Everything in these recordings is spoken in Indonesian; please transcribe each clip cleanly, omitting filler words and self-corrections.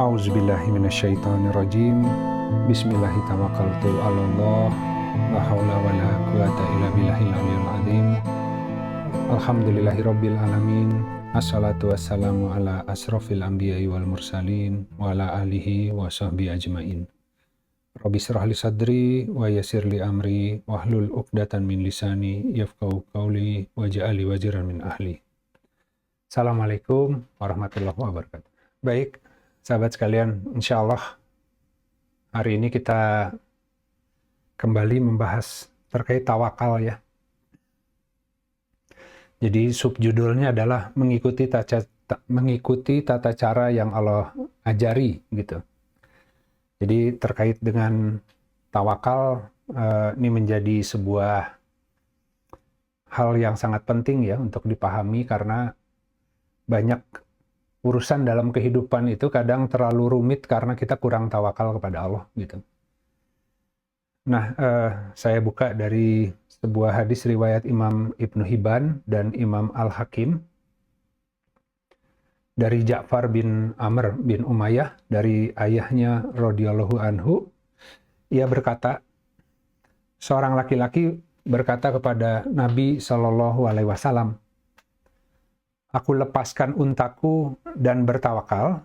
A'udzubillahi minasyaitonirrajim. Bismillahirrahmanirrahim. La haula wala quwata illa billahil aliyyil azim. Alhamdulillahirabbil alamin. Assalatu wassalamu ala asrofil anbiya'i wal mursalin wa ala alihi wa sahbihi ajmain. Rabbi shrah li sadri wa yassir li amri wahlul 'uqdatam min lisani yafqahu qawli waj'alni waziran min ahli. Assalamualaikum warahmatullahi wabarakatuh. Baik, sahabat sekalian, insya Allah hari ini kita kembali membahas terkait tawakal ya. Jadi subjudulnya adalah mengikuti tata cara yang Allah ajari gitu. Jadi terkait dengan tawakal, ini menjadi sebuah hal yang sangat penting ya untuk dipahami, karena banyak urusan dalam kehidupan itu kadang terlalu rumit karena kita kurang tawakal kepada Allah gitu. Nah, saya buka dari sebuah hadis riwayat Imam Ibnu Hibban dan Imam Al-Hakim dari Ja'far bin Amr bin Umayyah dari ayahnya radhiyallahu anhu. Ia berkata, seorang laki-laki berkata kepada Nabi Shallallahu Alaihi Wasallam, "Aku lepaskan untaku dan bertawakal."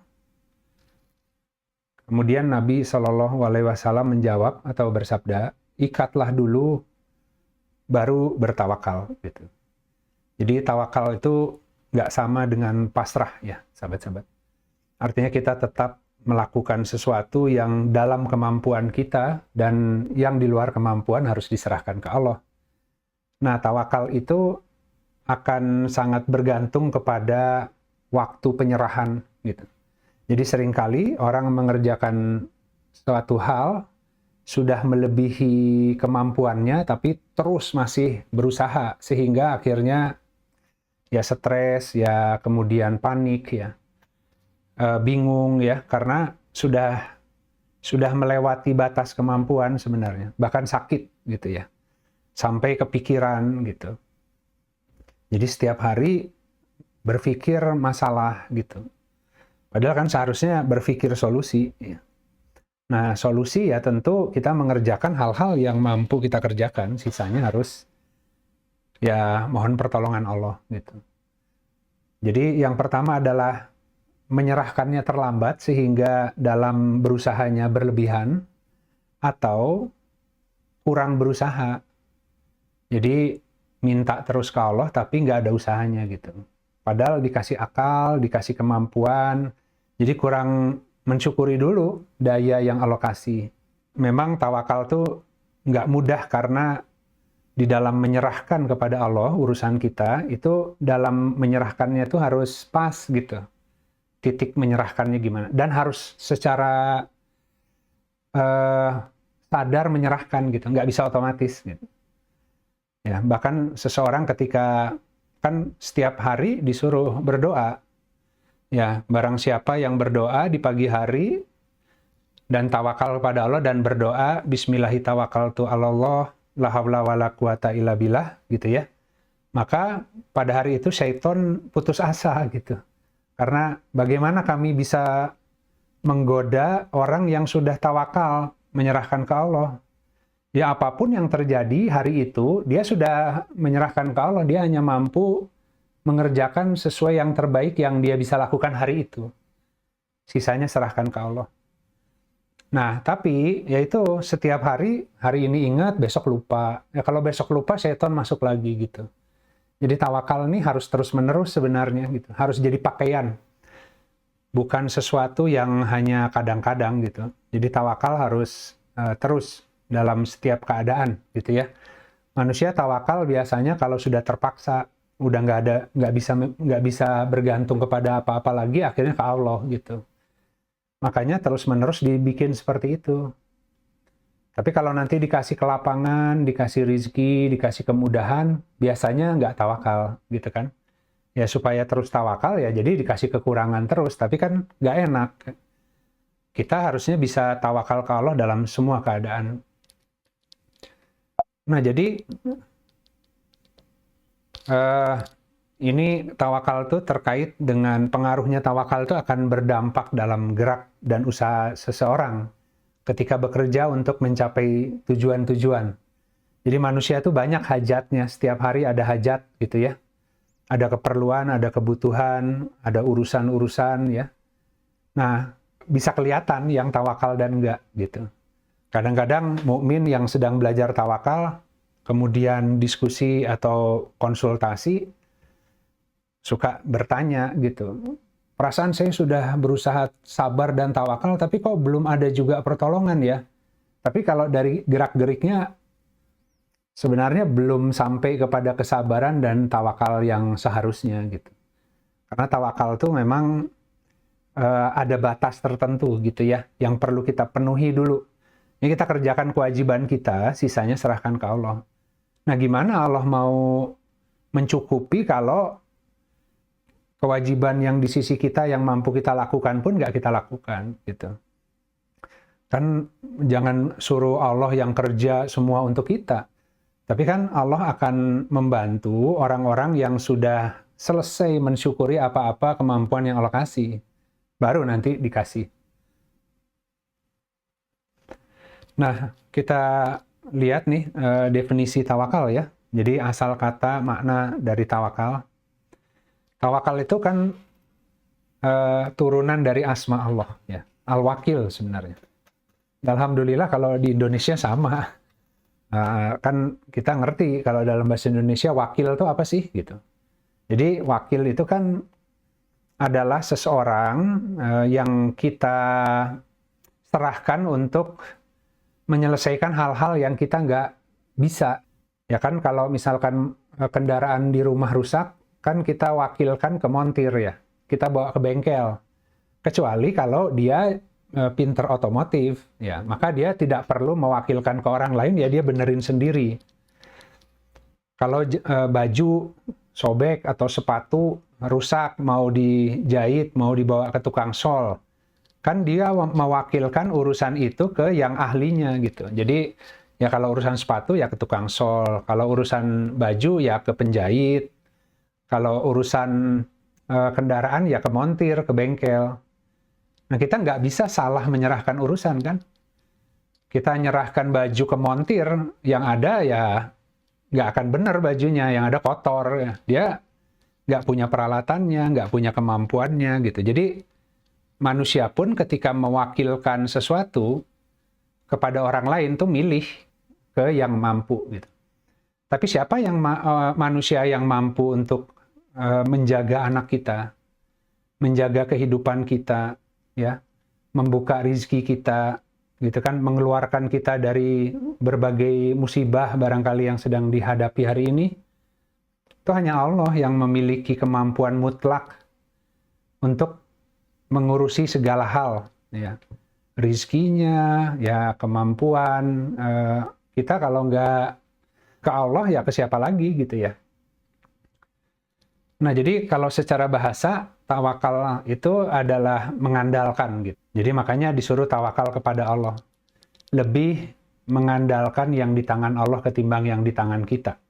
Kemudian Nabi Shallallahu Alaihi Wasallam menjawab atau bersabda, "Ikatlah dulu, baru bertawakal." Gitu. Jadi tawakal itu nggak sama dengan pasrah ya, sahabat-sahabat. Artinya kita tetap melakukan sesuatu yang dalam kemampuan kita dan yang di luar kemampuan harus diserahkan ke Allah. Nah, tawakal itu akan sangat bergantung kepada waktu penyerahan gitu. Jadi seringkali orang mengerjakan suatu hal sudah melebihi kemampuannya tapi terus masih berusaha, sehingga akhirnya ya stres, ya kemudian panik ya, bingung ya, karena sudah melewati batas kemampuan sebenarnya, bahkan sakit gitu ya, sampai kepikiran gitu. Jadi setiap hari berpikir masalah gitu. Padahal kan seharusnya berpikir solusi. Ya. Nah, solusi ya tentu kita mengerjakan hal-hal yang mampu kita kerjakan. Sisanya harus ya mohon pertolongan Allah gitu. Jadi yang pertama adalah menyerahkannya terlambat sehingga dalam berusahanya berlebihan, atau kurang berusaha. Jadi minta terus ke Allah tapi nggak ada usahanya gitu. Padahal dikasih akal, dikasih kemampuan, jadi kurang mensyukuri dulu daya yang Allah kasih. Memang tawakal tuh nggak mudah, karena di dalam menyerahkan kepada Allah urusan kita, itu dalam menyerahkannya itu harus pas gitu. Titik menyerahkannya gimana. Dan harus secara sadar menyerahkan gitu, nggak bisa otomatis gitu. Ya, bahkan seseorang ketika kan setiap hari disuruh berdoa. Ya, barang siapa yang berdoa di pagi hari dan tawakal kepada Allah dan berdoa Bismillahirrahmanirrahim, la haula wala quwata illa billah gitu ya. Maka pada hari itu syaitan putus asa gitu. Karena bagaimana kami bisa menggoda orang yang sudah tawakal menyerahkan ke Allah? Ya apapun yang terjadi hari itu, dia sudah menyerahkan ke Allah, dia hanya mampu mengerjakan sesuai yang terbaik yang dia bisa lakukan hari itu. Sisanya serahkan ke Allah. Nah, tapi yaitu setiap hari ini ingat, besok lupa. Ya kalau besok lupa, syaitan masuk lagi gitu. Jadi tawakal ini harus terus-menerus sebenarnya gitu. Harus jadi pakaian. Bukan sesuatu yang hanya kadang-kadang gitu. Jadi tawakal harus terus dalam setiap keadaan gitu ya. Manusia tawakal biasanya kalau sudah terpaksa, udah nggak bisa bergantung kepada apa-apa lagi, akhirnya ke Allah gitu. Makanya terus-menerus dibikin seperti itu. Tapi kalau nanti dikasih kelapangan, dikasih rizki, dikasih kemudahan, biasanya nggak tawakal gitu kan. Ya supaya terus tawakal ya jadi dikasih kekurangan terus, tapi kan nggak enak. Kita harusnya bisa tawakal ke Allah dalam semua keadaan. Nah, jadi ini tawakal tuh terkait dengan pengaruhnya tawakal itu akan berdampak dalam gerak dan usaha seseorang ketika bekerja untuk mencapai tujuan-tujuan. Jadi manusia itu banyak hajatnya, setiap hari ada hajat gitu ya. Ada keperluan, ada kebutuhan, ada urusan-urusan ya. Nah, bisa kelihatan yang tawakal dan enggak gitu. Kadang-kadang mukmin yang sedang belajar tawakal, kemudian diskusi atau konsultasi, suka bertanya gitu. Perasaan saya sudah berusaha sabar dan tawakal, tapi kok belum ada juga pertolongan ya. Tapi kalau dari gerak-geriknya, sebenarnya belum sampai kepada kesabaran dan tawakal yang seharusnya gitu. Karena tawakal itu memang ada batas tertentu gitu ya, yang perlu kita penuhi dulu. Ini kita kerjakan kewajiban kita, sisanya serahkan ke Allah. Nah, gimana Allah mau mencukupi kalau kewajiban yang di sisi kita yang mampu kita lakukan pun nggak kita lakukan gitu. Kan jangan suruh Allah yang kerja semua untuk kita. Tapi kan Allah akan membantu orang-orang yang sudah selesai mensyukuri apa-apa kemampuan yang Allah kasih. Baru nanti dikasih. Nah, kita lihat nih definisi tawakal ya. Jadi asal kata makna dari tawakal. Tawakal itu kan turunan dari asma Allah ya. Al-Wakil sebenarnya. Alhamdulillah kalau di Indonesia sama. Kan kita ngerti kalau dalam bahasa Indonesia wakil itu apa sih gitu. Jadi wakil itu kan adalah seseorang yang kita serahkan untuk menyelesaikan hal-hal yang kita nggak bisa. Ya kan kalau misalkan kendaraan di rumah rusak, kan kita wakilkan ke montir ya. Kita bawa ke bengkel. Kecuali kalau dia pinter otomotif, ya maka dia tidak perlu mewakilkan ke orang lain, ya dia benerin sendiri. Kalau baju sobek atau sepatu rusak, mau dijahit, mau dibawa ke tukang sol, kan dia mewakilkan urusan itu ke yang ahlinya gitu. Jadi ya kalau urusan sepatu ya ke tukang sol, kalau urusan baju ya ke penjahit, kalau urusan kendaraan ya ke montir, ke bengkel. Nah, kita nggak bisa salah menyerahkan urusan, kan? Kita nyerahkan baju ke montir, yang ada ya nggak akan benar bajunya, yang ada kotor. Ya. Dia nggak punya peralatannya, nggak punya kemampuannya, gitu. Jadi, manusia pun ketika mewakilkan sesuatu kepada orang lain tuh milih ke yang mampu, gitu. Tapi siapa yang manusia yang mampu untuk menjaga anak kita, menjaga kehidupan kita, ya, membuka rizki kita, gitu kan, mengeluarkan kita dari berbagai musibah barangkali yang sedang dihadapi hari ini, itu hanya Allah yang memiliki kemampuan mutlak untuk mengurusi segala hal, ya, rizkinya, ya, kemampuan kita. Kalau nggak ke Allah, ya ke siapa lagi, gitu ya. Nah, jadi kalau secara bahasa, tawakal itu adalah mengandalkan gitu. Jadi makanya disuruh tawakal kepada Allah. Lebih mengandalkan yang di tangan Allah ketimbang yang di tangan kita.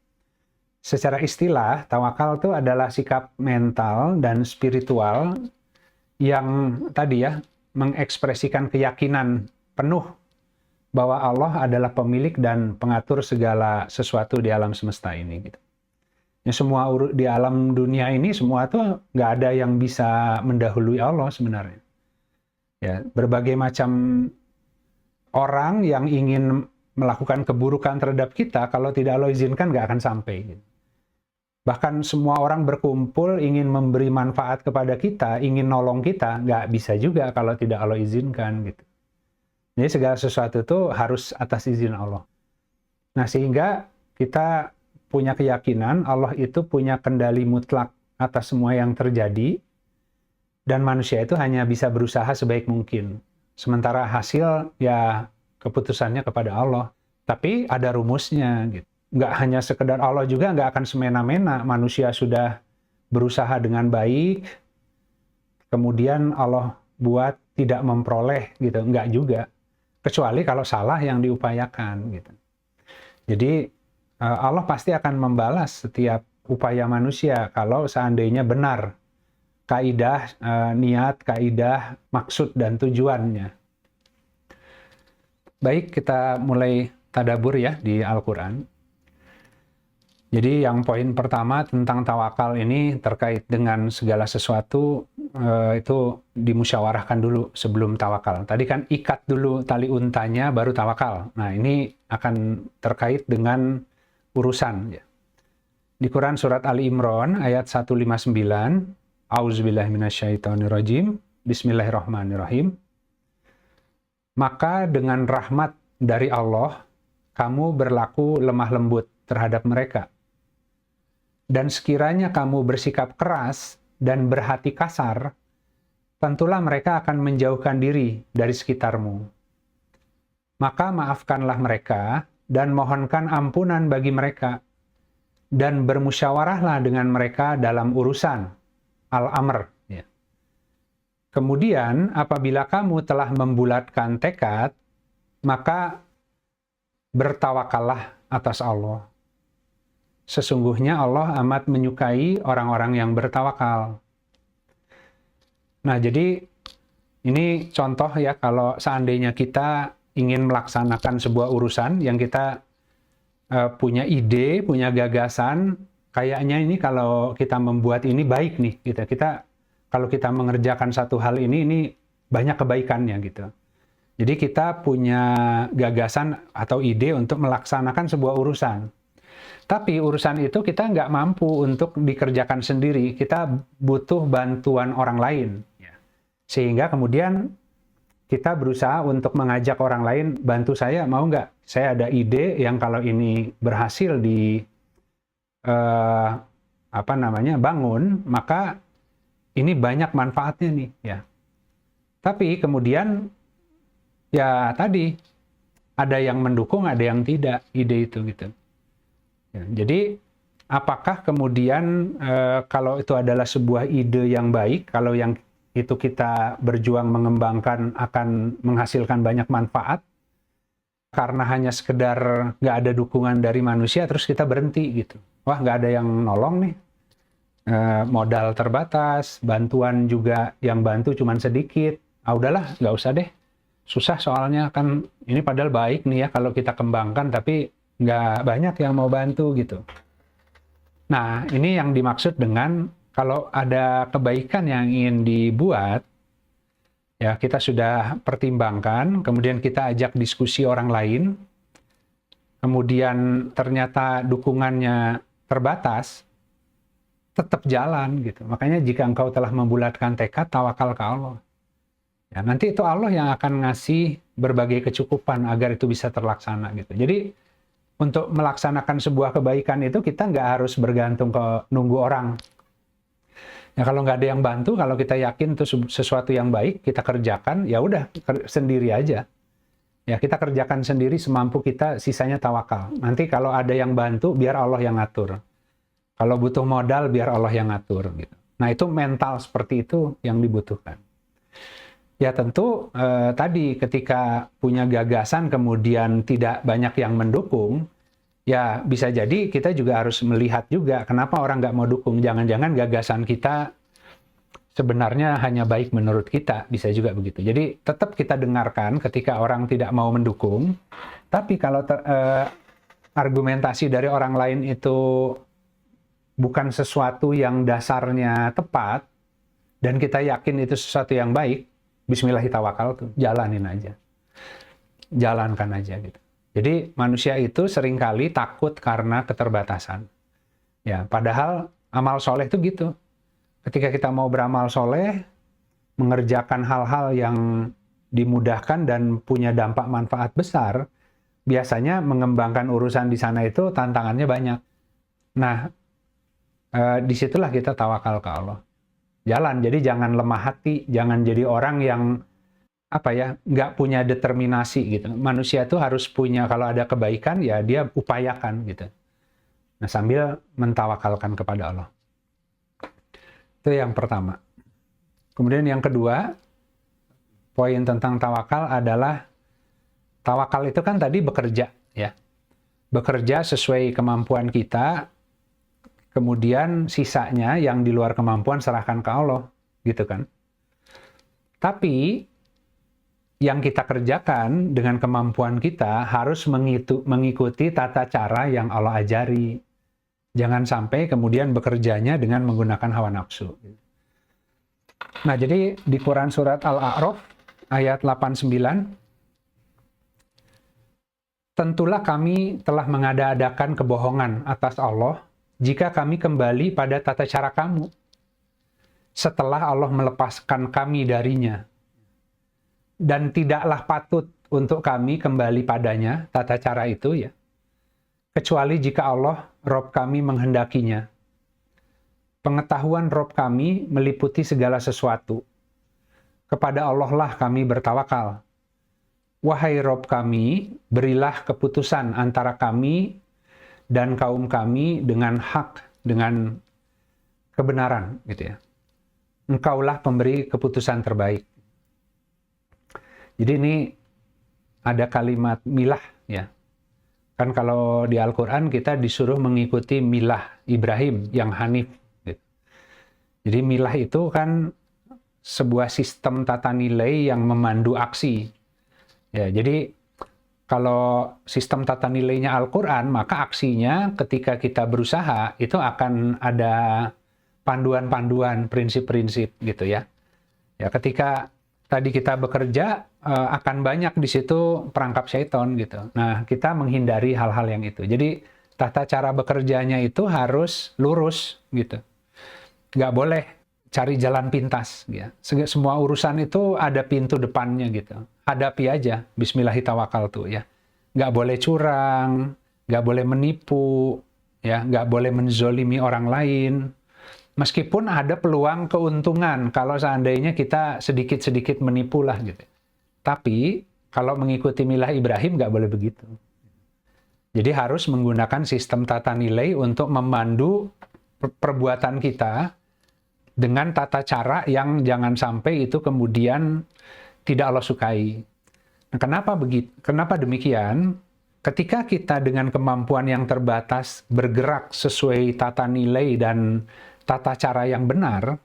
Secara istilah, tawakal itu adalah sikap mental dan spiritual yang tadi ya, mengekspresikan keyakinan penuh bahwa Allah adalah pemilik dan pengatur segala sesuatu di alam semesta ini gitu. Ya, semua di alam dunia ini semua tuh nggak ada yang bisa mendahului Allah sebenarnya. Ya, berbagai macam orang yang ingin melakukan keburukan terhadap kita, kalau tidak Allah izinkan nggak akan sampai. Bahkan semua orang berkumpul ingin memberi manfaat kepada kita, ingin nolong kita, nggak bisa juga kalau tidak Allah izinkan gitu. Jadi segala sesuatu itu harus atas izin Allah. Nah, sehingga kita punya keyakinan Allah itu punya kendali mutlak atas semua yang terjadi, dan manusia itu hanya bisa berusaha sebaik mungkin. Sementara hasil ya keputusannya kepada Allah. Tapi ada rumusnya gitu. Nggak hanya sekedar Allah juga nggak akan semena-mena. Manusia sudah berusaha dengan baik, kemudian Allah buat tidak memperoleh gitu. Nggak juga. Kecuali kalau salah yang diupayakan gitu. Jadi Allah pasti akan membalas setiap upaya manusia kalau seandainya benar kaidah niat, kaidah maksud dan tujuannya. Baik, kita mulai tadabur ya di Al-Quran. Jadi yang poin pertama tentang tawakal ini terkait dengan segala sesuatu itu dimusyawarahkan dulu sebelum tawakal. Tadi kan ikat dulu tali untanya baru tawakal. Nah ini akan terkait dengan urusan. Ya. Di Quran surat Ali Imran ayat 159, A'udzubillahi minasyaitonirrajim, Bismillahirrahmanirrahim. Maka dengan rahmat dari Allah, kamu berlaku lemah lembut terhadap mereka. Dan sekiranya kamu bersikap keras dan berhati kasar, tentulah mereka akan menjauhkan diri dari sekitarmu. Maka maafkanlah mereka dan mohonkan ampunan bagi mereka, dan bermusyawarahlah dengan mereka dalam urusan al-amr. Ya. Kemudian apabila kamu telah membulatkan tekad, maka bertawakallah atas Allah. Sesungguhnya Allah amat menyukai orang-orang yang bertawakal. Nah, jadi ini contoh ya kalau seandainya kita ingin melaksanakan sebuah urusan yang kita punya ide, punya gagasan, kayaknya ini kalau kita membuat ini baik nih, gitu. Kalau kita mengerjakan satu hal ini banyak kebaikannya gitu. Jadi kita punya gagasan atau ide untuk melaksanakan sebuah urusan. Tapi urusan itu kita nggak mampu untuk dikerjakan sendiri, kita butuh bantuan orang lain. Sehingga kemudian kita berusaha untuk mengajak orang lain, bantu saya, mau nggak? Saya ada ide yang kalau ini berhasil bangun, maka ini banyak manfaatnya nih. Ya. Tapi kemudian, ya tadi, ada yang mendukung, ada yang tidak, ide itu gitu. Ya, jadi apakah kemudian kalau itu adalah sebuah ide yang baik, kalau yang itu kita berjuang mengembangkan akan menghasilkan banyak manfaat, karena hanya sekedar nggak ada dukungan dari manusia, terus kita berhenti gitu. Wah, nggak ada yang nolong nih, modal terbatas, bantuan juga yang bantu cuman sedikit, udahlah nggak usah deh, susah soalnya kan ini padahal baik nih ya kalau kita kembangkan, tapi nggak banyak yang mau bantu gitu. Nah, ini yang dimaksud dengan kalau ada kebaikan yang ingin dibuat, ya kita sudah pertimbangkan, kemudian kita ajak diskusi orang lain, kemudian ternyata dukungannya terbatas, tetap jalan gitu. Makanya jika engkau telah membulatkan tekad, tawakal ke Allah. Ya, nanti itu Allah yang akan ngasih berbagai kecukupan agar itu bisa terlaksana gitu. Jadi untuk melaksanakan sebuah kebaikan itu kita nggak harus bergantung ke nunggu orang. Ya kalau nggak ada yang bantu, kalau kita yakin itu sesuatu yang baik, kita kerjakan, ya udah sendiri aja. Ya kita kerjakan sendiri semampu kita, sisanya tawakal. Nanti kalau ada yang bantu, biar Allah yang ngatur. Kalau butuh modal, biar Allah yang ngatur. Gitu. Nah itu mental seperti itu yang dibutuhkan. Ya tentu tadi ketika punya gagasan kemudian tidak banyak yang mendukung, ya bisa jadi kita juga harus melihat juga kenapa orang nggak mau dukung. Jangan-jangan gagasan kita sebenarnya hanya baik menurut kita, bisa juga begitu. Jadi tetap kita dengarkan ketika orang tidak mau mendukung, tapi kalau argumentasi dari orang lain itu bukan sesuatu yang dasarnya tepat, dan kita yakin itu sesuatu yang baik, bismillahirrahmanirrahim tuh, jalanin aja. Jalankan aja gitu. Jadi manusia itu seringkali takut karena keterbatasan. Ya, padahal amal soleh itu gitu. Ketika kita mau beramal soleh, mengerjakan hal-hal yang dimudahkan dan punya dampak manfaat besar, biasanya mengembangkan urusan di sana itu tantangannya banyak. Nah, disitulah kita tawakal ke Allah. Jalan, jadi jangan lemah hati, jangan jadi orang yang nggak punya determinasi gitu. Manusia itu harus punya, kalau ada kebaikan ya dia upayakan gitu. Nah sambil mentawakalkan kepada Allah. Itu yang pertama. Kemudian yang kedua, poin tentang tawakal adalah tawakal itu kan tadi bekerja ya. Bekerja sesuai kemampuan kita, kemudian sisanya yang di luar kemampuan serahkan ke Allah, gitu kan. Tapi yang kita kerjakan dengan kemampuan kita harus mengikuti tata cara yang Allah ajari. Jangan sampai kemudian bekerjanya dengan menggunakan hawa nafsu. Nah, jadi di Quran surat Al-A'raf ayat 89, tentulah kami telah mengada-adakan kebohongan atas Allah jika kami kembali pada tata cara kamu setelah Allah melepaskan kami darinya. Dan tidaklah patut untuk kami kembali padanya, tata cara itu ya, kecuali jika Allah, Rob kami menghendakinya. Pengetahuan Rob kami meliputi segala sesuatu. Kepada Allah lah kami bertawakal. Wahai Rob kami, berilah keputusan antara kami dan kaum kami dengan hak, dengan kebenaran, gitu ya. Engkaulah pemberi keputusan terbaik. Jadi ini ada kalimat milah ya. Kan kalau di Al-Quran kita disuruh mengikuti milah Ibrahim yang hanif. Gitu. Jadi milah itu kan sebuah sistem tata nilai yang memandu aksi. Ya, jadi kalau sistem tata nilainya Al-Quran, maka aksinya ketika kita berusaha itu akan ada panduan-panduan, prinsip-prinsip gitu ya. Ya, ketika tadi kita bekerja, akan banyak di situ perangkap syaitan gitu. Nah, kita menghindari hal-hal yang itu. Jadi, tata cara bekerjanya itu harus lurus gitu. Nggak boleh cari jalan pintas. Ya. Semua urusan itu ada pintu depannya gitu. Hadapi aja, bismillahirrahmanirrahim ya. Nggak boleh curang, nggak boleh menipu, ya, nggak boleh menzolimi orang lain. Meskipun ada peluang keuntungan kalau seandainya kita sedikit-sedikit menipu lah gitu. Tapi kalau mengikuti milah Ibrahim nggak boleh begitu. Jadi harus menggunakan sistem tata nilai untuk memandu perbuatan kita dengan tata cara yang jangan sampai itu kemudian tidak Allah sukai. Nah, kenapa demikian? Ketika kita dengan kemampuan yang terbatas bergerak sesuai tata nilai dan tata cara yang benar,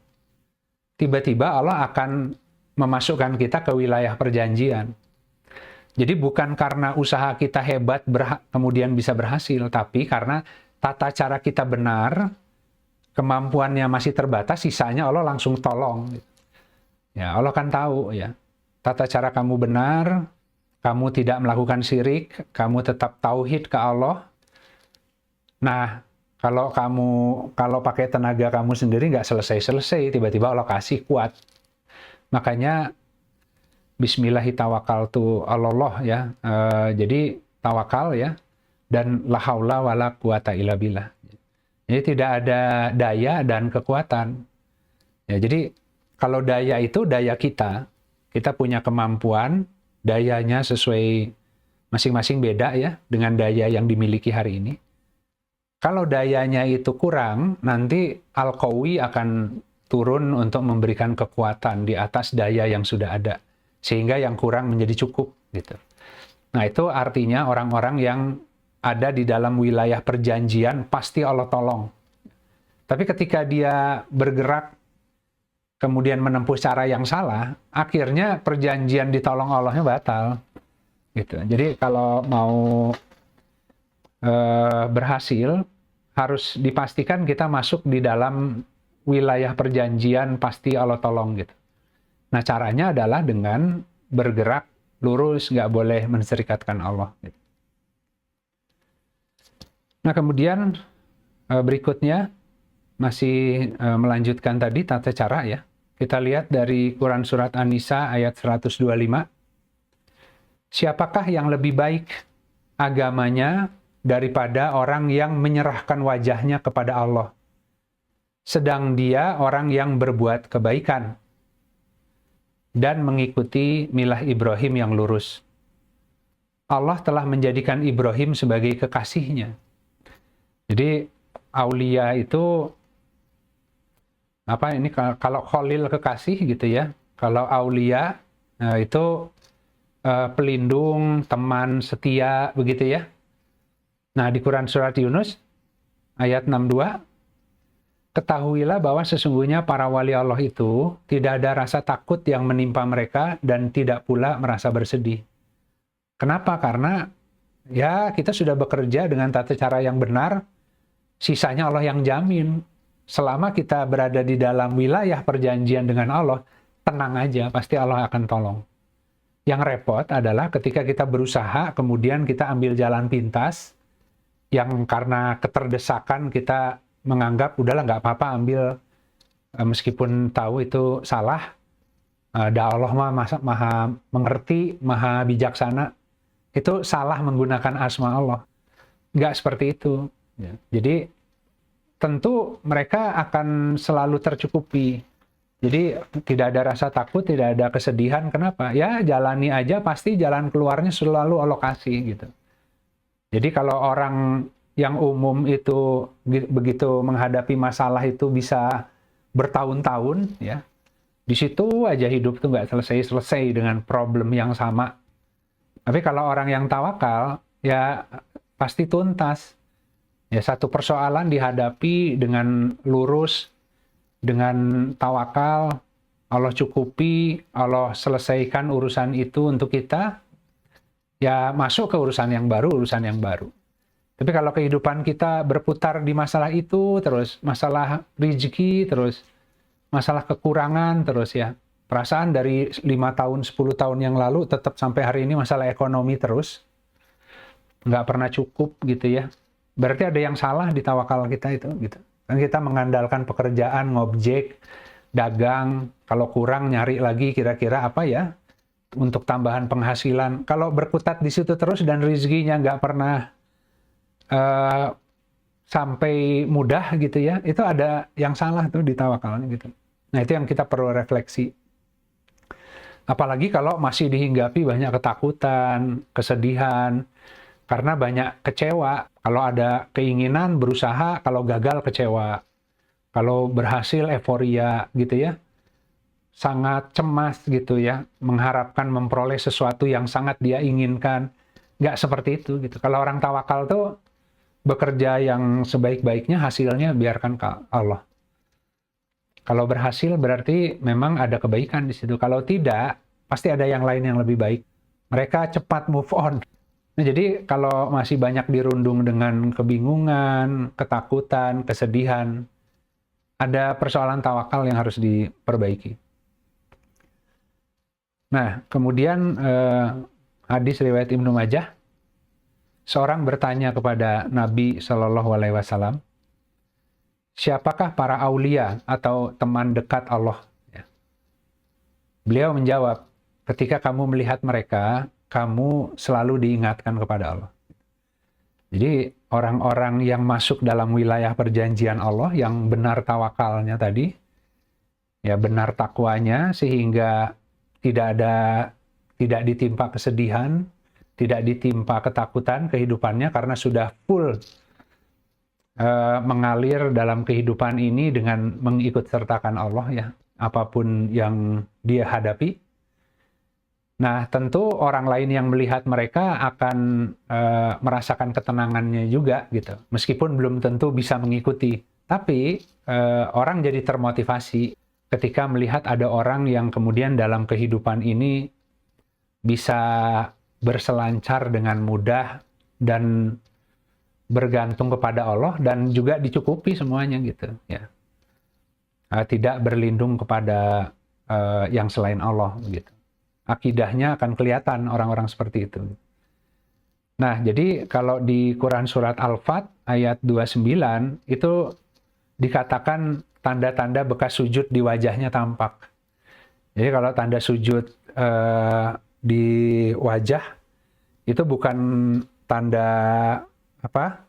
tiba-tiba Allah akan memasukkan kita ke wilayah perjanjian. Jadi bukan karena usaha kita hebat kemudian bisa berhasil, tapi karena tata cara kita benar, kemampuannya masih terbatas, sisanya Allah langsung tolong. Ya, Allah kan tahu ya, tata cara kamu benar, kamu tidak melakukan syirik, kamu tetap tauhid ke Allah. Nah, kalau pakai tenaga kamu sendiri nggak selesai-selesai, tiba-tiba Allah kasih kuat. Makanya bismillahirrahmanirrahim ya. Jadi tawakal ya, dan la haula wala quwata illa billah. Jadi tidak ada daya dan kekuatan. Ya, jadi kalau daya itu daya kita punya kemampuan, dayanya sesuai masing-masing beda ya dengan daya yang dimiliki hari ini. Kalau dayanya itu kurang, nanti Al-Qawi akan turun untuk memberikan kekuatan di atas daya yang sudah ada. Sehingga yang kurang menjadi cukup. Gitu. Nah, itu artinya orang-orang yang ada di dalam wilayah perjanjian pasti Allah tolong. Tapi ketika dia bergerak, kemudian menempuh cara yang salah, akhirnya perjanjian ditolong Allahnya batal. Gitu. Jadi kalau mau berhasil, harus dipastikan kita masuk di dalam wilayah perjanjian pasti Allah tolong gitu. Nah, caranya adalah dengan bergerak lurus, nggak boleh menserikatkan Allah. Gitu. Nah, kemudian berikutnya masih melanjutkan tadi tata cara ya. Kita lihat dari Quran Surat An-Nisa ayat 125. Siapakah yang lebih baik agamanya daripada orang yang menyerahkan wajahnya kepada Allah? Sedang dia orang yang berbuat kebaikan dan mengikuti milah Ibrahim yang lurus. Allah telah menjadikan Ibrahim sebagai kekasihnya. Jadi aulia itu apa ini, kalau Khalil kekasih gitu ya. Kalau aulia itu pelindung, teman setia begitu ya. Nah, di Quran surat Yunus ayat 62, ketahuilah bahwa sesungguhnya para wali Allah itu tidak ada rasa takut yang menimpa mereka dan tidak pula merasa bersedih. Kenapa? Karena ya kita sudah bekerja dengan tata cara yang benar, sisanya Allah yang jamin. Selama kita berada di dalam wilayah perjanjian dengan Allah, tenang aja, pasti Allah akan tolong. Yang repot adalah ketika kita berusaha, kemudian kita ambil jalan pintas, yang karena keterdesakan kita menganggap, udahlah nggak apa-apa ambil, meskipun tahu itu salah, Allah maha mengerti, maha bijaksana, itu salah menggunakan asma Allah. Nggak seperti itu. Ya. Jadi, tentu mereka akan selalu tercukupi. Jadi tidak ada rasa takut, tidak ada kesedihan. Kenapa? Ya jalani aja, pasti jalan keluarnya selalu alokasi gitu. Jadi kalau orang yang umum itu begitu menghadapi masalah itu bisa bertahun-tahun, ya di situ aja hidup tuh nggak selesai-selesai dengan problem yang sama. Tapi kalau orang yang tawakal, ya pasti tuntas. Ya satu persoalan dihadapi dengan lurus, dengan tawakal, Allah cukupi, Allah selesaikan urusan itu untuk kita, ya masuk ke urusan yang baru. Tapi kalau kehidupan kita berputar di masalah itu, terus masalah rezeki, terus masalah kekurangan, terus ya, perasaan dari 5 tahun, 10 tahun yang lalu, tetap sampai hari ini masalah ekonomi terus, nggak pernah cukup gitu ya. Berarti ada yang salah di tawakal kita itu, gitu. Kan kita mengandalkan pekerjaan, ngobjek, dagang, kalau kurang nyari lagi kira-kira apa ya untuk tambahan penghasilan. Kalau berkutat di situ terus dan rezekinya nggak pernah sampai mudah gitu ya, itu ada yang salah tuh di tawakalnya gitu. Nah itu yang kita perlu refleksi. Apalagi kalau masih dihinggapi banyak ketakutan, kesedihan, karena banyak kecewa. Kalau ada keinginan, berusaha, kalau gagal kecewa. Kalau berhasil euforia gitu ya. Sangat cemas gitu ya, mengharapkan memperoleh sesuatu yang sangat dia inginkan. Nggak seperti itu gitu. Kalau orang tawakal tuh bekerja yang sebaik-baiknya, hasilnya biarkan ke Allah. Kalau berhasil berarti memang ada kebaikan di situ. Kalau tidak, pasti ada yang lain yang lebih baik. Mereka cepat move on. Nah, jadi kalau masih banyak dirundung dengan kebingungan, ketakutan, kesedihan, ada persoalan tawakal yang harus diperbaiki. Nah, kemudian hadis riwayat Ibnu Majah, seorang bertanya kepada Nabi Shallallahu Alaihi Wasallam, siapakah para aulia atau teman dekat Allah? Ya. Beliau menjawab, ketika kamu melihat mereka, kamu selalu diingatkan kepada Allah. Jadi orang-orang yang masuk dalam wilayah perjanjian Allah, yang benar tawakalnya tadi, ya benar takwanya, sehingga tidak ditimpa kesedihan, tidak ditimpa ketakutan kehidupannya karena sudah full mengalir dalam kehidupan ini dengan mengikut sertakan Allah ya, apapun yang dia hadapi. Nah, tentu orang lain yang melihat mereka akan merasakan ketenangannya juga gitu, meskipun belum tentu bisa mengikuti. Tapi orang jadi termotivasi ketika melihat ada orang yang kemudian dalam kehidupan ini bisa berselancar dengan mudah dan bergantung kepada Allah dan juga dicukupi semuanya gitu ya. Tidak berlindung kepada yang selain Allah gitu. Akidahnya akan kelihatan orang-orang seperti itu. Nah, jadi kalau di Quran surat Al-Fat ayat 29 itu dikatakan tanda-tanda bekas sujud di wajahnya tampak. Jadi kalau tanda sujud di wajah itu bukan tanda apa?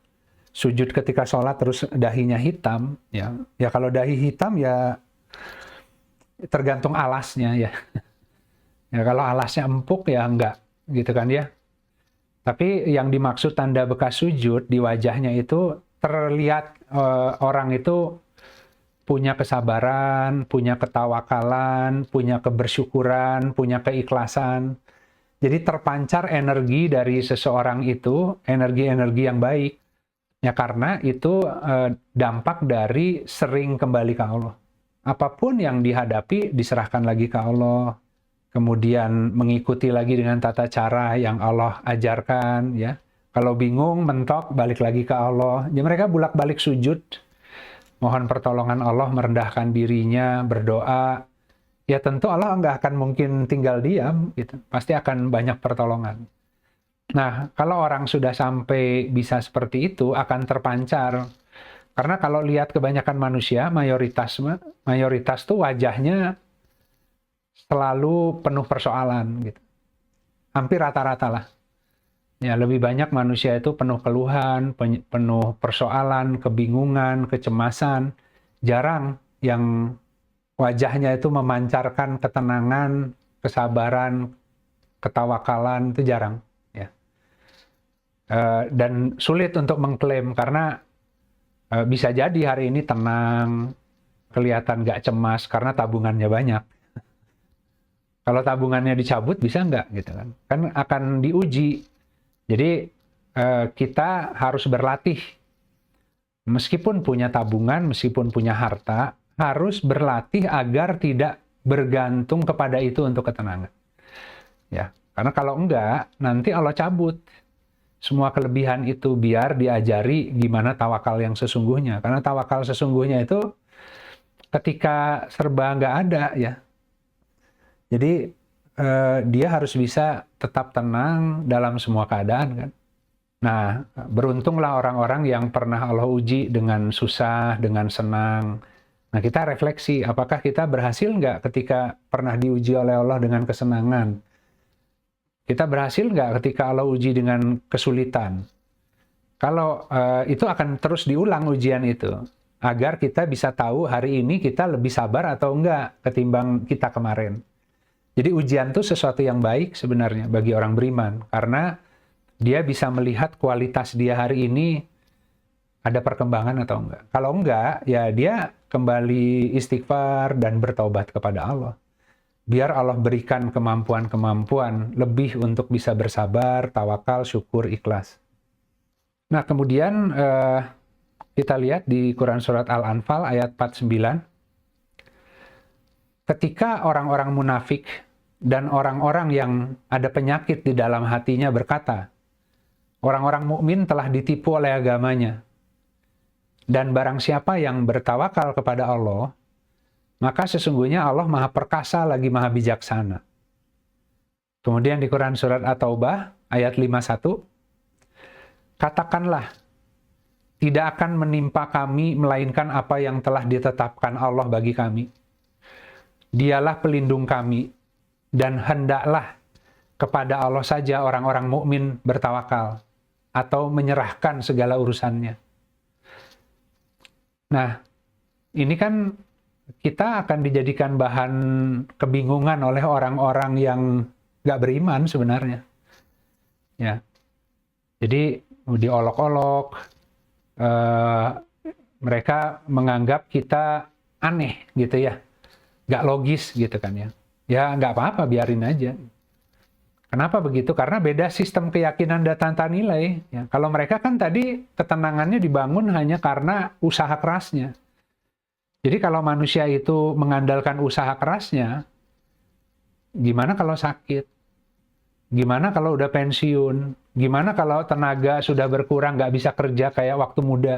Sujud ketika sholat terus dahinya hitam ya. Ya kalau dahi hitam ya tergantung alasnya ya. Ya kalau alasnya empuk ya enggak gitu kan ya. Tapi yang dimaksud tanda bekas sujud di wajahnya itu terlihat orang itu punya kesabaran, punya ketawakalan, punya kebersyukuran, punya keikhlasan. Jadi terpancar energi dari seseorang itu, energi-energi yang baik. Ya karena itu dampak dari sering kembali ke Allah. Apapun yang dihadapi diserahkan lagi ke Allah. Kemudian mengikuti lagi dengan tata cara yang Allah ajarkan, ya. Kalau bingung, mentok, balik lagi ke Allah. Ya mereka bolak-balik sujud, mohon pertolongan Allah, merendahkan dirinya, berdoa. Ya tentu Allah nggak akan mungkin tinggal diam, gitu. Pasti akan banyak pertolongan. Nah, kalau orang sudah sampai bisa seperti itu, akan terpancar. Karena kalau lihat kebanyakan manusia, mayoritas tuh wajahnya selalu penuh persoalan, gitu. Hampir rata-rata lah. Ya, lebih banyak manusia itu penuh keluhan, penuh persoalan, kebingungan, kecemasan. Jarang yang wajahnya itu memancarkan ketenangan, kesabaran, ketawakalan, itu jarang. Ya. Dan sulit untuk mengklaim, karena bisa jadi hari ini tenang, kelihatan nggak cemas, karena tabungannya banyak. Kalau tabungannya dicabut, bisa nggak? Gitu kan? Kan akan diuji. Jadi kita harus berlatih, meskipun punya tabungan, meskipun punya harta, harus berlatih agar tidak bergantung kepada itu untuk ketenangan. Ya, karena kalau enggak, nanti Allah cabut semua kelebihan itu, biar diajari gimana tawakal yang sesungguhnya. Karena tawakal sesungguhnya itu ketika serba nggak ada, ya. Jadi dia harus bisa tetap tenang dalam semua keadaan, kan. Nah, beruntunglah orang-orang yang pernah Allah uji dengan susah, dengan senang. Nah, kita refleksi, apakah kita berhasil nggak ketika pernah diuji oleh Allah dengan kesenangan? Kita berhasil nggak ketika Allah uji dengan kesulitan? Kalau itu akan terus diulang ujian itu, agar kita bisa tahu hari ini kita lebih sabar atau enggak ketimbang kita kemarin. Jadi ujian itu sesuatu yang baik sebenarnya bagi orang beriman, karena dia bisa melihat kualitas dia hari ini ada perkembangan atau enggak. Kalau enggak, ya dia kembali istighfar dan bertaubat kepada Allah. Biar Allah berikan kemampuan-kemampuan lebih untuk bisa bersabar, tawakal, syukur, ikhlas. Nah, kemudian kita lihat di Quran Surat Al-Anfal ayat 49. Ketika orang-orang munafik dan orang-orang yang ada penyakit di dalam hatinya berkata, orang-orang mukmin telah ditipu oleh agamanya, dan barang siapa yang bertawakal kepada Allah, maka sesungguhnya Allah Maha Perkasa lagi Maha Bijaksana. Kemudian di Quran Surat At-Taubah ayat 51, katakanlah, tidak akan menimpa kami melainkan apa yang telah ditetapkan Allah bagi kami. Dialah pelindung kami, dan hendaklah kepada Allah saja orang-orang mukmin bertawakal, atau menyerahkan segala urusannya. Nah, ini kan kita akan dijadikan bahan kebingungan oleh orang-orang yang nggak beriman sebenarnya. Ya, jadi diolok-olok, mereka menganggap kita aneh gitu ya, nggak logis gitu kan ya. Ya nggak apa-apa, biarin aja. Kenapa begitu? Karena beda sistem keyakinan dan tata nilai. Ya, kalau mereka kan tadi ketenangannya dibangun hanya karena usaha kerasnya. Jadi kalau manusia itu mengandalkan usaha kerasnya, gimana kalau sakit? Gimana kalau udah pensiun? Gimana kalau tenaga sudah berkurang, nggak bisa kerja kayak waktu muda?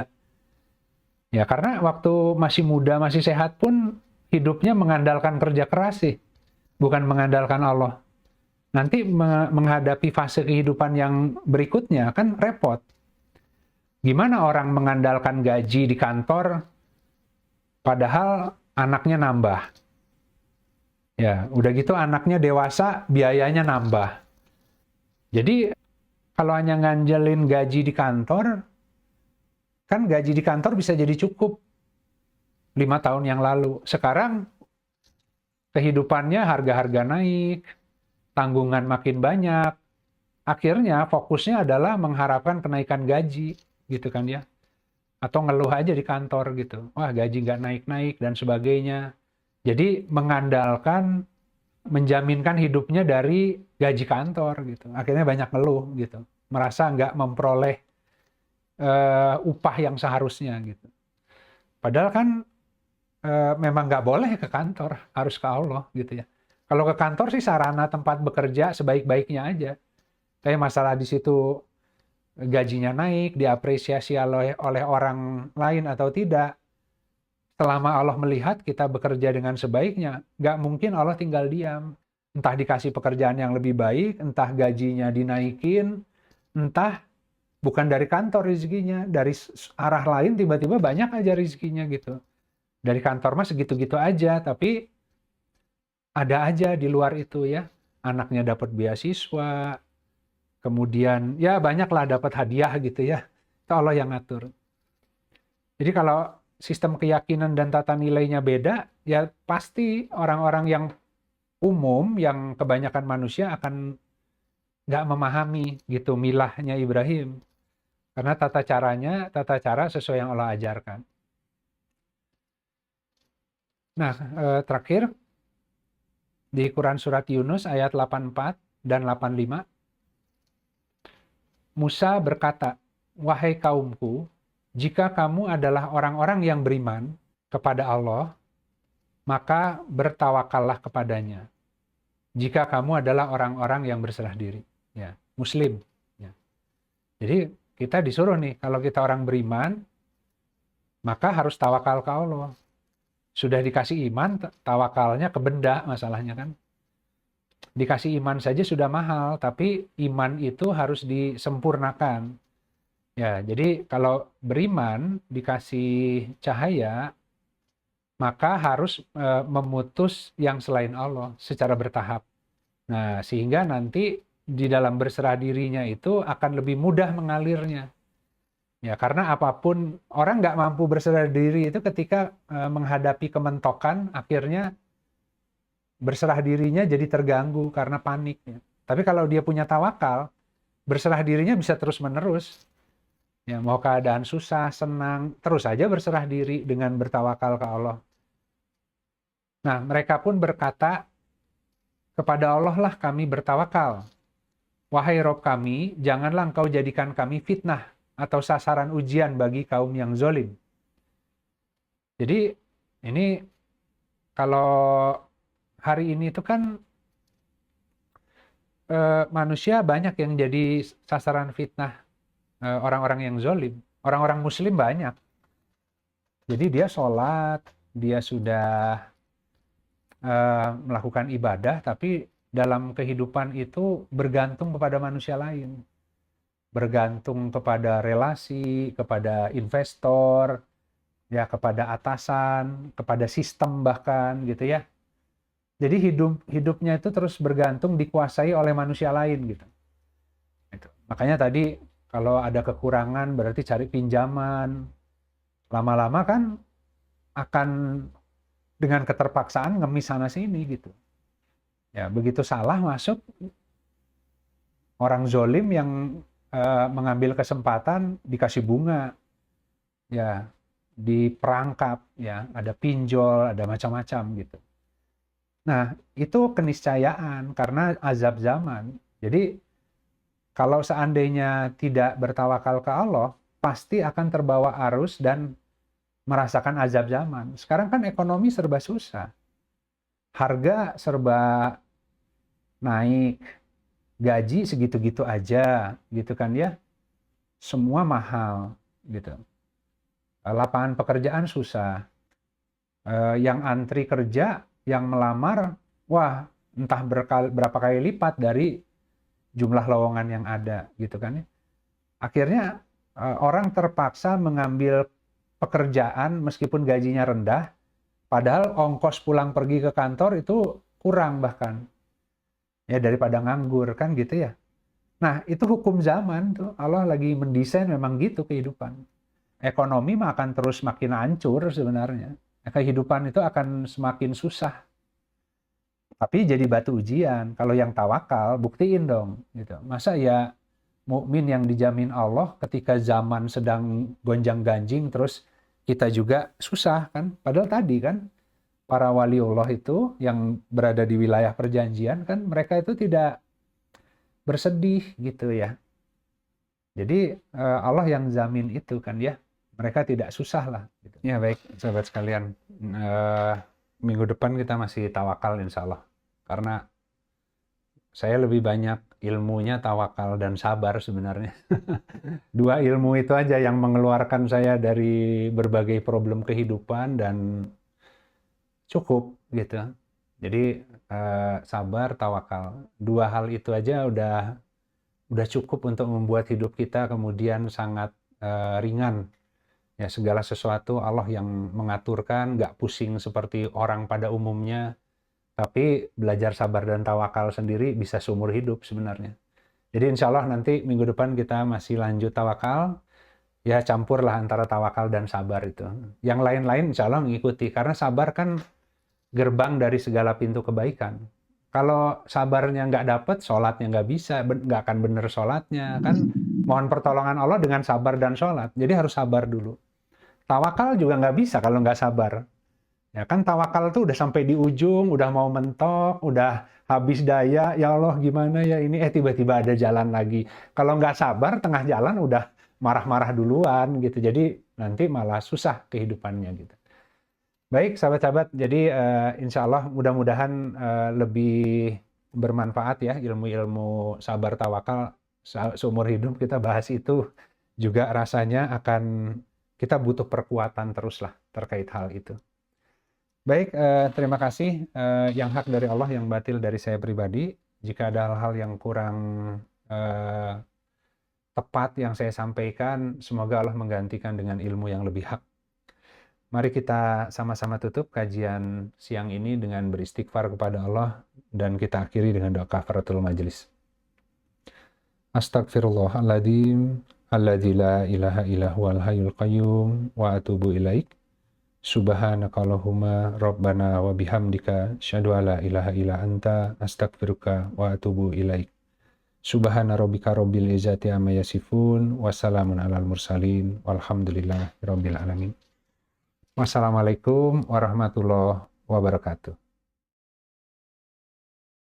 Ya karena waktu masih muda, masih sehat pun hidupnya mengandalkan kerja keras sih, bukan mengandalkan Allah. Nanti menghadapi fase kehidupan yang berikutnya kan repot. Gimana orang mengandalkan gaji di kantor, padahal anaknya nambah. Ya, udah gitu anaknya dewasa, biayanya nambah. Jadi, kalau hanya nganjelin gaji di kantor, kan gaji di kantor bisa jadi cukup 5 tahun yang lalu. Sekarang, kehidupannya harga-harga naik, tanggungan makin banyak. Akhirnya, fokusnya adalah mengharapkan kenaikan gaji, gitu kan ya. Atau ngeluh aja di kantor gitu. Wah, gaji nggak naik-naik dan sebagainya. Jadi mengandalkan, menjaminkan hidupnya dari gaji kantor gitu. Akhirnya banyak ngeluh gitu. Merasa nggak memperoleh upah yang seharusnya gitu. Padahal kan memang nggak boleh ke kantor, harus ke Allah gitu ya. Kalau ke kantor sih sarana tempat bekerja sebaik-baiknya aja. Tapi masalah di situ gajinya naik, diapresiasi oleh orang lain atau tidak. Selama Allah melihat kita bekerja dengan sebaiknya, nggak mungkin Allah tinggal diam. Entah dikasih pekerjaan yang lebih baik, entah gajinya dinaikin, entah bukan dari kantor rezekinya, dari arah lain tiba-tiba banyak aja rezekinya gitu. Dari kantor mah segitu-gitu aja, tapi ada aja di luar itu ya. Anaknya dapat beasiswa, kemudian ya banyaklah dapat hadiah gitu ya. Itu Allah yang ngatur. Jadi kalau sistem keyakinan dan tata nilainya beda, ya pasti orang-orang yang umum, yang kebanyakan manusia akan nggak memahami gitu milahnya Ibrahim. Karena tata cara sesuai yang Allah ajarkan. Nah, terakhir, di Quran Surat Yunus ayat 84 dan 85, Musa berkata, "Wahai kaumku, jika kamu adalah orang-orang yang beriman kepada Allah, maka bertawakallah kepadanya. Jika kamu adalah orang-orang yang berserah diri." Ya, Muslim. Ya. Jadi kita disuruh nih, kalau kita orang beriman, maka harus tawakal ke Allah. Sudah dikasih iman, tawakalnya ke benda masalahnya kan. Dikasih iman saja sudah mahal, tapi iman itu harus disempurnakan. Ya, jadi kalau beriman dikasih cahaya, maka harus memutus yang selain Allah secara bertahap. Nah, sehingga nanti di dalam berserah dirinya itu akan lebih mudah mengalirnya. Ya, karena apapun, orang nggak mampu berserah diri itu ketika menghadapi kementokan, akhirnya berserah dirinya jadi terganggu karena panik. Ya. Tapi kalau dia punya tawakal, berserah dirinya bisa terus-menerus. Ya, mau keadaan susah, senang, terus saja berserah diri dengan bertawakal ke Allah. Nah, mereka pun berkata, kepada Allah lah kami bertawakal. Wahai Rob kami, janganlah engkau jadikan kami fitnah atau sasaran ujian bagi kaum yang zolim. Jadi ini kalau hari ini itu kan manusia banyak yang jadi sasaran fitnah orang-orang yang zolim. Orang-orang muslim banyak. Jadi dia sholat, dia sudah melakukan ibadah, tapi dalam kehidupan itu bergantung kepada manusia lain. Bergantung kepada relasi, kepada investor, ya kepada atasan, kepada sistem bahkan gitu ya. Jadi hidupnya itu terus bergantung dikuasai oleh manusia lain gitu. Gitu. Makanya tadi kalau ada kekurangan berarti cari pinjaman. Lama-lama kan akan dengan keterpaksaan ngemis sana sini gitu. Ya begitu salah masuk orang zolim yang mengambil kesempatan dikasih bunga, ya diperangkap, ya ada pinjol, ada macam-macam gitu. Nah itu keniscayaan karena azab zaman. Jadi kalau seandainya tidak bertawakal ke Allah, pasti akan terbawa arus dan merasakan azab zaman. Sekarang kan ekonomi serba susah, harga serba naik, gaji segitu-gitu aja, gitu kan ya. Semua mahal, gitu. Lapangan pekerjaan susah. Yang antri kerja, yang melamar, wah entah berapa kali lipat dari jumlah lowongan yang ada, gitu kan ya. Akhirnya orang terpaksa mengambil pekerjaan meskipun gajinya rendah, padahal ongkos pulang pergi ke kantor itu kurang bahkan. Ya daripada nganggur kan gitu ya. Nah, itu hukum zaman tuh. Allah lagi mendesain memang gitu kehidupan. Ekonomi mah akan terus makin hancur sebenarnya. Kehidupan itu akan semakin susah. Tapi jadi batu ujian. Kalau yang tawakal, buktiin dong gitu. Masa ya mukmin yang dijamin Allah ketika zaman sedang gonjang-ganjing terus kita juga susah kan? Padahal tadi kan para waliullah itu yang berada di wilayah perjanjian kan mereka itu tidak bersedih gitu ya. Jadi Allah yang jamin itu kan ya, mereka tidak susah lah. Gitu. Ya baik, sahabat sekalian, minggu depan kita masih tawakal insya Allah. Karena saya lebih banyak ilmunya tawakal dan sabar sebenarnya. Dua ilmu itu aja yang mengeluarkan saya dari berbagai problem kehidupan dan cukup gitu. Jadi sabar, tawakal. Dua hal itu aja udah cukup untuk membuat hidup kita kemudian sangat ringan. Ya, segala sesuatu Allah yang mengaturkan, nggak pusing seperti orang pada umumnya, tapi belajar sabar dan tawakal sendiri bisa seumur hidup sebenarnya. Jadi insya Allah nanti minggu depan kita masih lanjut tawakal, ya campurlah antara tawakal dan sabar itu. Yang lain-lain insya Allah mengikuti, karena sabar kan gerbang dari segala pintu kebaikan. Kalau sabarnya nggak dapet, sholatnya nggak bisa, nggak akan bener sholatnya. Kan mohon pertolongan Allah dengan sabar dan sholat. Jadi harus sabar dulu. Tawakal juga nggak bisa kalau nggak sabar. Ya kan tawakal tuh udah sampai di ujung, udah mau mentok, udah habis daya, ya Allah gimana ya ini, tiba-tiba ada jalan lagi. Kalau nggak sabar, tengah jalan udah marah-marah duluan gitu. Jadi nanti malah susah kehidupannya gitu. Baik, sahabat-sahabat. Jadi insya Allah mudah-mudahan lebih bermanfaat ya ilmu-ilmu sabar tawakal seumur hidup kita bahas itu juga rasanya akan kita butuh perkuatan terus lah terkait hal itu. Baik, terima kasih. Yang hak dari Allah, yang batil dari saya pribadi. Jika ada hal-hal yang kurang tepat yang saya sampaikan, semoga Allah menggantikan dengan ilmu yang lebih hak. Mari kita sama-sama tutup kajian siang ini dengan beristighfar kepada Allah dan kita akhiri dengan doa kafaratul majelis. Astagfirullahaladzim, alladzi la ilaha illa huwal hayyul qayyum wa atubu ilaik. Subhanakallahumma rabbana wa bihamdika asyhadu alla ilaha illa anta astaghfiruka wa atubu ilaik. Subhana rabbika rabbil izzati amma yasifun wa salamun alal mursalin walhamdulillahi rabbil alamin. Wassalamualaikum warahmatullahi wabarakatuh.